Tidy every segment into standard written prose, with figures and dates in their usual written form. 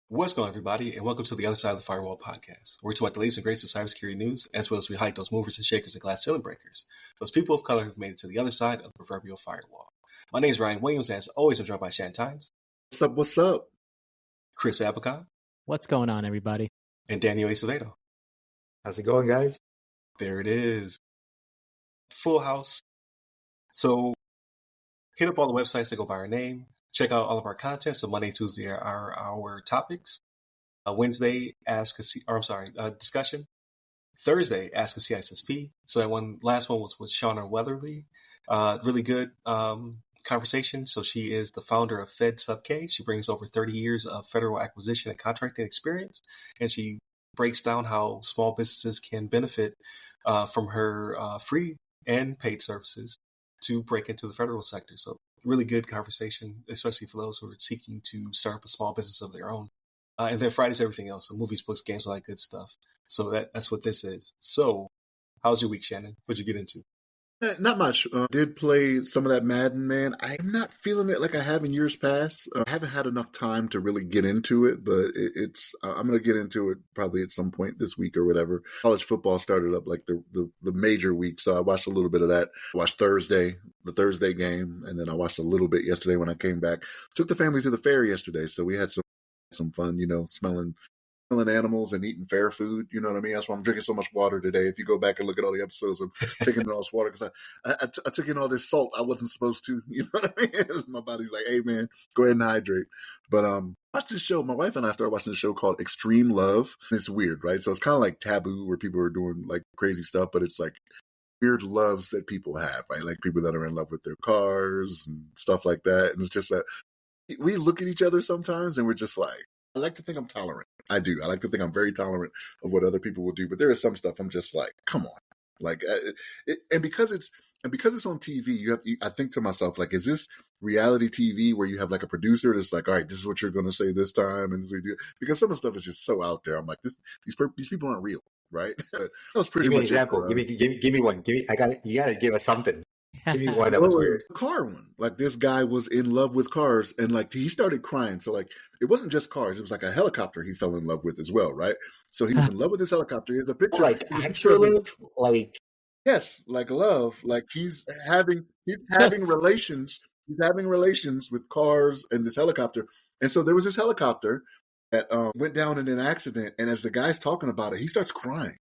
What's going on, everybody, and welcome to the Other Side of the Firewall podcast, where we talk about the latest and greatest of cybersecurity news, as well as we highlight those movers and shakers and glass ceiling breakers, those people of color who've made it to the other side of the proverbial firewall. My name is Ryan Williams, and as always, I'm joined by Shan Tynes. What's up? What's up? Chris Abacon. What's going on, everybody? And Daniel Acevedo. How's it going, guys? There it is. Full house. So hit up all the websites that go by our name. Check out all of our content. So Monday, Tuesday are our topics. Wednesday, discussion. Thursday, Ask a CISSP. So that last one was with Shauna Weatherly. Really good conversation. So she is the founder of Fed Sub K. She brings over 30 years of federal acquisition and contracting experience. And she breaks down how small businesses can benefit from her free and paid services to break into the federal sector. So really good conversation, especially for those who are seeking to start up a small business of their own. And then Friday's everything else, so movies, books, games, all that good stuff. So that's what this is. So how's your week, Shannon? What'd you get into? Not much. Did play some of that Madden, man. I'm not feeling it like I have in years past. I haven't had enough time to really get into it, but I'm going to get into it probably at some point this week or whatever. College football started up like the major week, so I watched a little bit of that. I watched the Thursday game, and then I watched a little bit yesterday when I came back. Took the family to the fair yesterday, so we had some fun, smelling animals and eating fair food, you know what I mean? That's why I'm drinking so much water today. If you go back and look at all the episodes, I'm taking in all this water because I took in all this salt I wasn't supposed to, you know what I mean? My body's like, hey man, go ahead and hydrate. But watch this show. My wife and I started watching this show called Extreme Love. It's weird, right? So it's kind of like Taboo, where people are doing like crazy stuff, but it's like weird loves that people have, right? Like people that are in love with their cars and stuff like that. And it's just that we look at each other sometimes and we're just like, I like to think I'm tolerant. I do. I like to think I'm very tolerant of what other people will do. But there is some stuff I'm just like, come on. Like, and because it's on TV, I think to myself, like, is this reality TV where you have like a producer that's like, all right, this is what you're going to say this time, and this is what we do? Because some of the stuff is just so out there. I'm like, these people aren't real, right? That was pretty much an example. Give me one. You got to give us something. Give me one that was weird. The car one. Like this guy was in love with cars and like he started crying. So like it wasn't just cars. It was like a helicopter he fell in love with as well, right? So he was in love with this helicopter. He has a picture. Like actually like yes, like love. Like he's having relations. He's having relations with cars and this helicopter. And so there was this helicopter that went down in an accident. And as the guy's talking about it, he starts crying.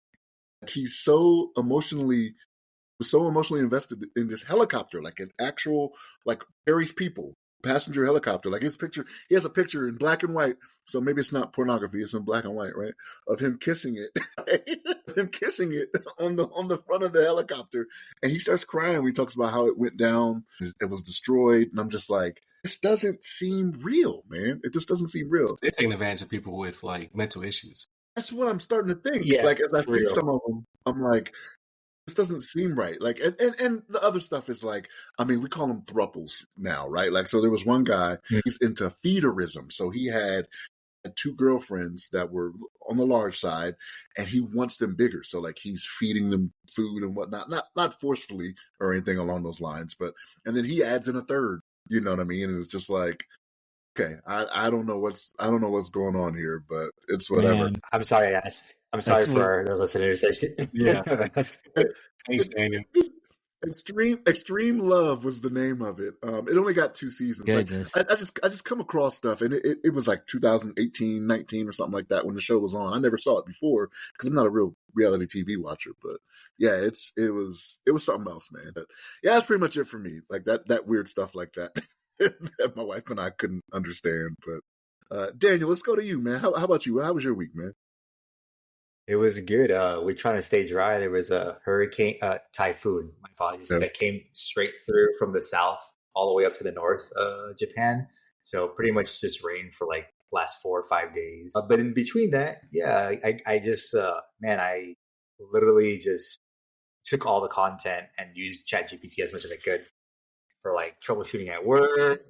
Like he's so emotionally invested in this helicopter, like an actual, like Harry's people passenger helicopter. Like his picture, he has a picture in black and white. So maybe it's not pornography; it's in black and white, right? Of him kissing it, him kissing it on the front of the helicopter, and he starts crying. He talks about how it went down, it was destroyed, and I'm just like, this doesn't seem real, man. It just doesn't seem real. They're taking advantage of people with like mental issues. That's what I'm starting to think. Yeah, like as I see some of them, I'm like, this doesn't seem right. Like, and the other stuff is like, I mean, we call them thruples now, right? Like, so there was one guy, he's into feederism. So he had two girlfriends that were on the large side and he wants them bigger. So like he's feeding them food and whatnot, not forcefully or anything along those lines, and then he adds in a third, you know what I mean? And it's just like, okay, I don't know what's going on here, but it's whatever. Man. I'm sorry, Ash. I'm sorry for our listeners. Yeah. Thanks, Daniel. Extreme Love was the name of it. It only got 2 seasons. Like, I just come across stuff, and it was like 2018, 19 or something like that when the show was on. I never saw it before because I'm not a real reality TV watcher. But yeah, it was something else, man. But yeah, that's pretty much it for me. Like that weird stuff like that that my wife and I couldn't understand. But Daniel, let's go to you, man. How about you? How was your week, man? It was good. We're trying to stay dry. There was a typhoon, my apologies, that came straight through from the south all the way up to the north, Japan. So pretty much just rain for like last 4 or 5 days. But in between that, yeah, I just, I literally just took all the content and used ChatGPT as much as I could for like troubleshooting at work,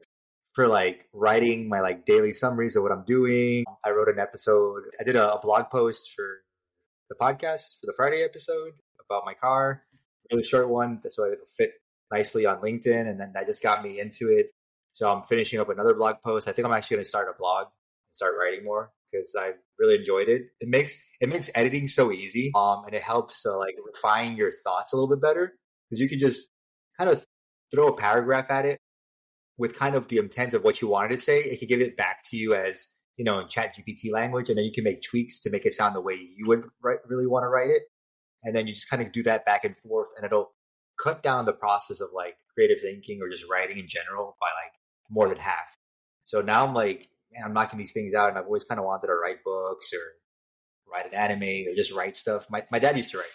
for like writing my like daily summaries of what I'm doing. I wrote an episode. I did a blog post for the podcast for the Friday episode about my car, really short one. That's why it'll fit nicely on LinkedIn, and then that just got me into it. So I'm finishing up another blog post. I think I'm actually going to start a blog and start writing more because I really enjoyed it. It makes editing so easy, and it helps like refine your thoughts a little bit better because you can just kind of throw a paragraph at it with kind of the intent of what you wanted to say. It can give it back to you as in Chat GPT language, and then you can make tweaks to make it sound the way you would really want to write it. And then you just kind of do that back and forth, and it'll cut down the process of like creative thinking or just writing in general by like more than half. So now I'm like, man, I'm knocking these things out, and I've always kind of wanted to write books or write an anime or just write stuff. My dad used to write.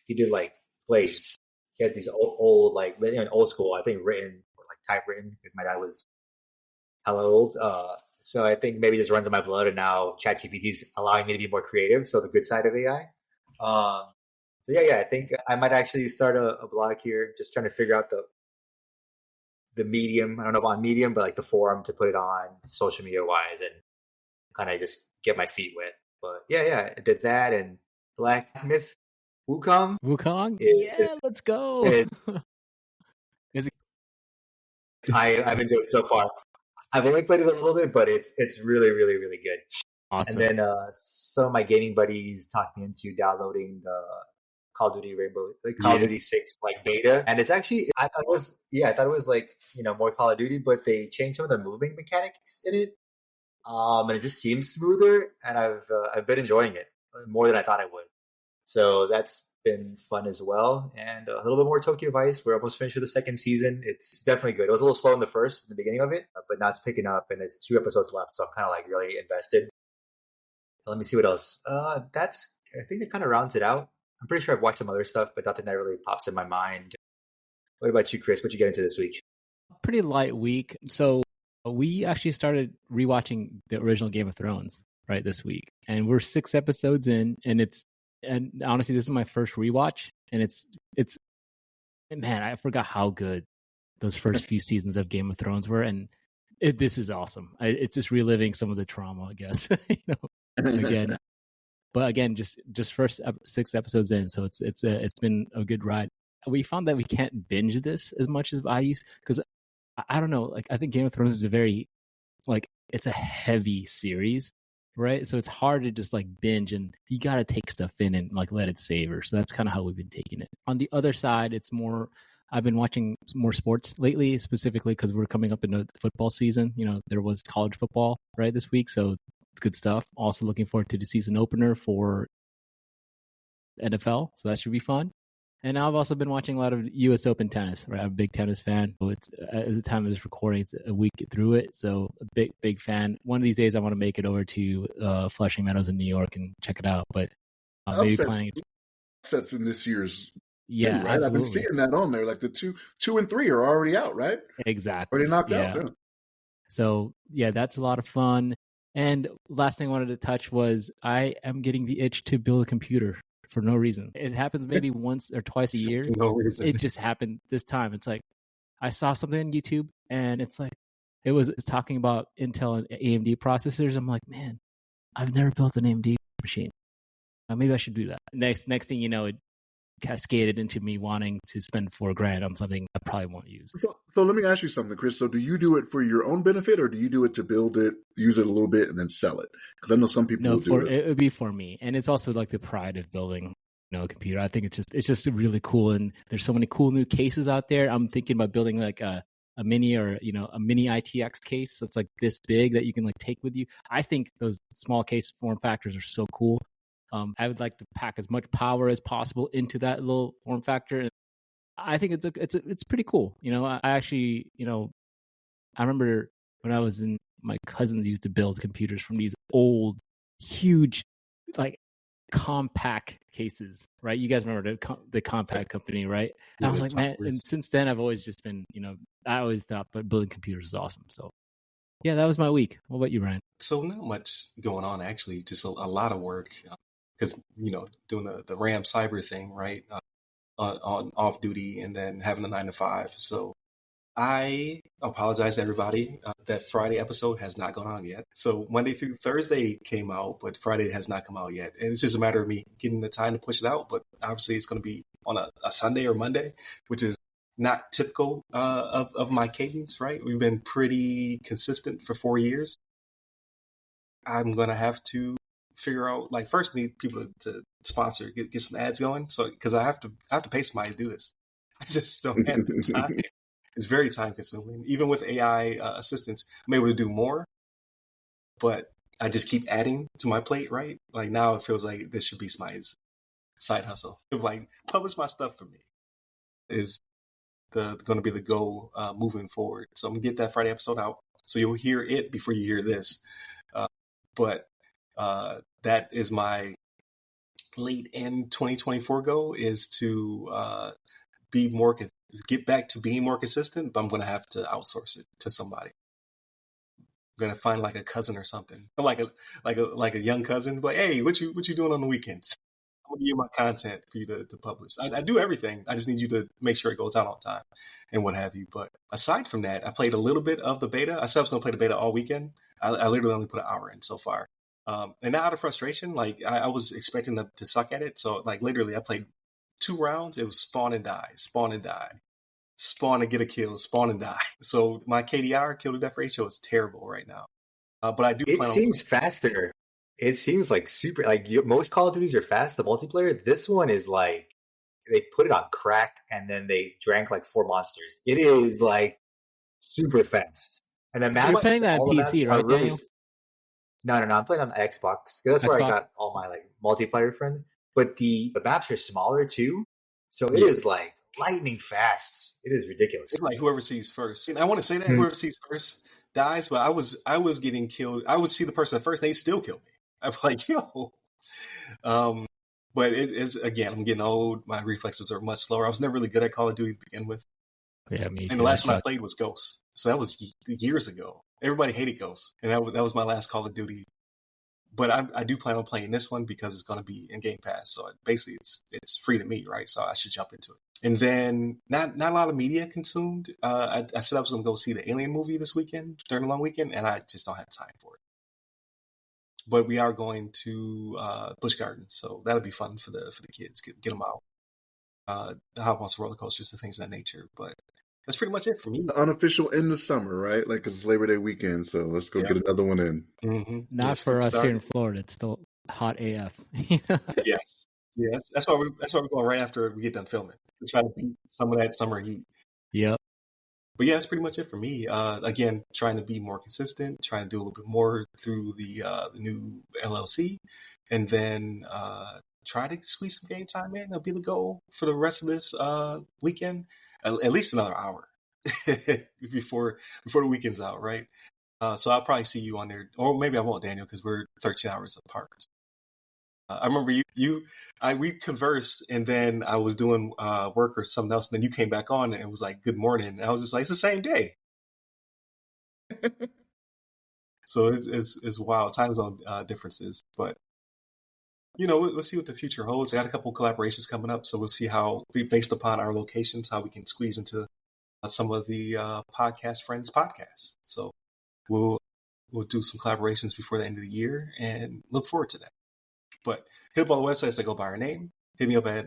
He did like plays. He had these old like old school, I think written or like typewritten because my dad was hella old. So I think maybe it just runs in my blood, and now ChatGPT is allowing me to be more creative. So the good side of AI. So yeah, I think I might actually start a blog here, just trying to figure out the medium. I don't know about Medium, but like the forum to put it on social media wise, and kind of just get my feet wet. But yeah, I did that, and Black Myth Wukong. Let's go. I've enjoyed it so far. I've only played it a little bit, but it's really, really, really good. Awesome. And then some of my gaming buddies talked me into downloading the Call of Duty Call of Duty 6 like beta, and it's actually I thought it was like more Call of Duty, but they changed some of the moving mechanics in it, and it just seems smoother, and I've been enjoying it more than I thought I would. So that's been fun as well, and a little bit more Tokyo Vice. We're almost finished with the second season. It's definitely good. It was a little slow in the beginning of it, but now it's picking up, and it's 2 episodes left, so I'm kind of like really invested. So let me see what else. I think that kind of rounds it out. I'm pretty sure I've watched some other stuff, but nothing that really pops in my mind. What about you, Chris? What you get into this week? Pretty light week. So we actually started rewatching the original Game of Thrones right this week, and we're 6 episodes in, and honestly, this is my first rewatch, and it's man, I forgot how good those first few seasons of Game of Thrones were, and this is awesome. It's just reliving some of the trauma, I guess. Again. But again, just first 6 episodes in, so it's been a good ride. We found that we can't binge this as much as I used, because I don't know, like I think Game of Thrones is a very it's a heavy series, right? So it's hard to just like binge, and you got to take stuff in and like let it savor. So that's kind of how we've been taking it. On the other side, it's more. I've been watching more sports lately, specifically because we're coming up in the football season. There was college football right this week, so. Good stuff. Also looking forward to the season opener for NFL, so that should be fun. And I've also been watching a lot of U.S. Open tennis. Right, I'm a big tennis fan. So it's at the time of this recording, it's a week through it. So a big fan. One of these days, I want to make it over to Flushing Meadows in New York and check it out. But maybe planning upsets in this year's. Yeah, right. I've been seeing that on there. Like the 2 and 3 are already out, right? Exactly. Already knocked out. Yeah. So yeah, that's a lot of fun. And last thing I wanted to touch was I am getting the itch to build a computer for no reason. It happens maybe once or twice a year. No reason. It just happened this time. It's like I saw something on YouTube, and it's like it's talking about Intel and AMD processors. I'm like, man, I've never built an AMD machine. Maybe I should do that. Next thing you know, it cascaded into me wanting to spend $4,000 on something I probably won't use. So let me ask you something, Chris. So do you do it for your own benefit, or do you do it to build it, use it a little bit, and then sell it? Because I know some people will do it. It would be for me, and it's also like the pride of building a computer. I think it's just really cool, and there's so many cool new cases out there. I'm thinking about building like a mini or a mini ITX case that's like this big that you can like take with you. I think those small case form factors are so cool. I would like to pack as much power as possible into that little form factor. I think it's pretty cool. I actually, I remember when I was my cousins used to build computers from these old, huge, like compact cases, right? You guys remember the compact company, right? And I was like, man, and since then I've always just been, I always thought but building computers is awesome. So yeah, that was my week. What about you, Ryan? So not much going on, actually, just a lot of work. Because, doing the RAM cyber thing, right, on off duty and then having a 9 to 5. So I apologize to everybody. That Friday episode has not gone on yet. So Monday through Thursday came out, but Friday has not come out yet. And it's just a matter of me getting the time to push it out. But obviously it's going to be on a Sunday or Monday, which is not typical of my cadence, right? We've been pretty consistent for 4 years. I'm gonna have to figure out, like, first need people to sponsor, get some ads going. So because I have to pay somebody to do this. I just don't have the time. It's very time consuming. Even with AI assistance, I'm able to do more, but I just keep adding to my plate, right? Like now it feels like this should be somebody's side hustle. Like publish my stuff for me is going to be the goal moving forward. So I'm gonna get that Friday episode out, so you'll hear it before you hear this. But that is my late end 2024 goal, is to be more, get back to being more consistent. But I'm going to have to outsource it to somebody. I'm going to find like a cousin or something, like a young cousin. Like, hey, what you doing on the weekends? I'm gonna give you my content for you to publish. I do everything. I just need you to make sure it goes out on time and what have you. But aside from that, I played a little bit of the beta. I said I was going to play the beta all weekend. I literally only put an hour in so far. And not out of frustration, like I was expecting to suck at it. So like literally I played 2 rounds. It was spawn and die, spawn and die, spawn and get a kill, spawn and die. So my KDR, kill to death ratio, is terrible right now. But I do plan on. It seems faster. It seems like super, like most Call of Duties are fast, the multiplayer. This one is like, they put it on crack and then they drank like 4 monsters. It is like super fast. And the maps, you're playing that all on the PC, maps right, are really... Daniel? No, I'm playing on the Xbox. That's where I Xbox. got all my like multiplayer friends. But the maps are smaller too. So it is like lightning fast. It is ridiculous. It's like whoever sees first. And I want to say that whoever sees first dies, but I was getting killed. I would see the person first, and they still kill me. I'm like, yo. But it is, again, I'm getting old. My reflexes are much slower. I was never really good at Call of Duty to begin with. Yeah, me too. And the last one I played was Ghosts. So that was years ago. Everybody hated Ghosts. And that was my last Call of Duty. But I do plan on playing this one because it's going to be in Game Pass. So basically it's free to me, right? So I should jump into it. And then not a lot of media consumed. I said I was going to go see the Alien movie this weekend, during a long weekend, and I just don't have time for it. But we are going to Busch Gardens, so that'll be fun for the kids. Get them out, hop on some roller coasters and things of that nature. But that's pretty much it for me. The unofficial end of summer, right? Like, because it's Labor Day weekend, so let's go get another one in. Mm-hmm. Not for us here in Florida. It's still hot AF. Yes. That's why we're going right after we get done filming, to try to beat some of that summer heat. Yep. But yeah, that's pretty much it for me. Again, trying to be more consistent, trying to do a little bit more through the new LLC, and then try to squeeze some game time in. That'll be the goal for the rest of this weekend. At least another hour before the weekend's out, right? So I'll probably see you on there, or maybe I won't, Daniel, because we're 13 hours apart. I remember we conversed, and then I was doing work or something else, and then you came back on and it was like, good morning. And I was just like, it's the same day. So it's wild, time zone differences. But, we'll see what the future holds. I got a couple collaborations coming up, so we'll see how, based upon our locations, how we can squeeze into some of the podcast friends podcasts. So we'll do some collaborations before the end of the year and look forward to that. But hit up all the websites that go by our name. Hit me up at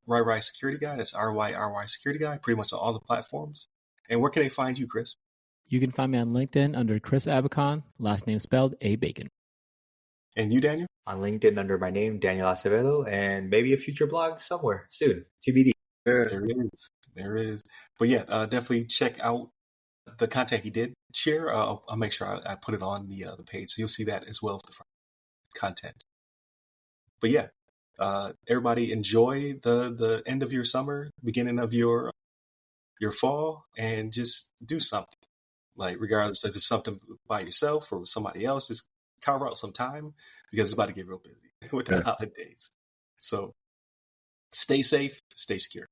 RY Security Guy. That's RY Security Guy, pretty much on all the platforms. And where can they find you, Chris? You can find me on LinkedIn under Chris Abacon, last name spelled A Bacon. And you, Daniel? On LinkedIn under my name, Daniel Acevedo, and maybe a future blog somewhere soon. TBD. There is. But yeah, definitely check out the content he did share. I'll make sure I put it on the page, so you'll see that as well with the front content. But yeah, everybody enjoy the end of your summer, beginning of your fall, and just do something. Like, regardless if it's something by yourself or with somebody else, just carve out some time, because it's about to get real busy with the holidays. So stay safe, stay secure.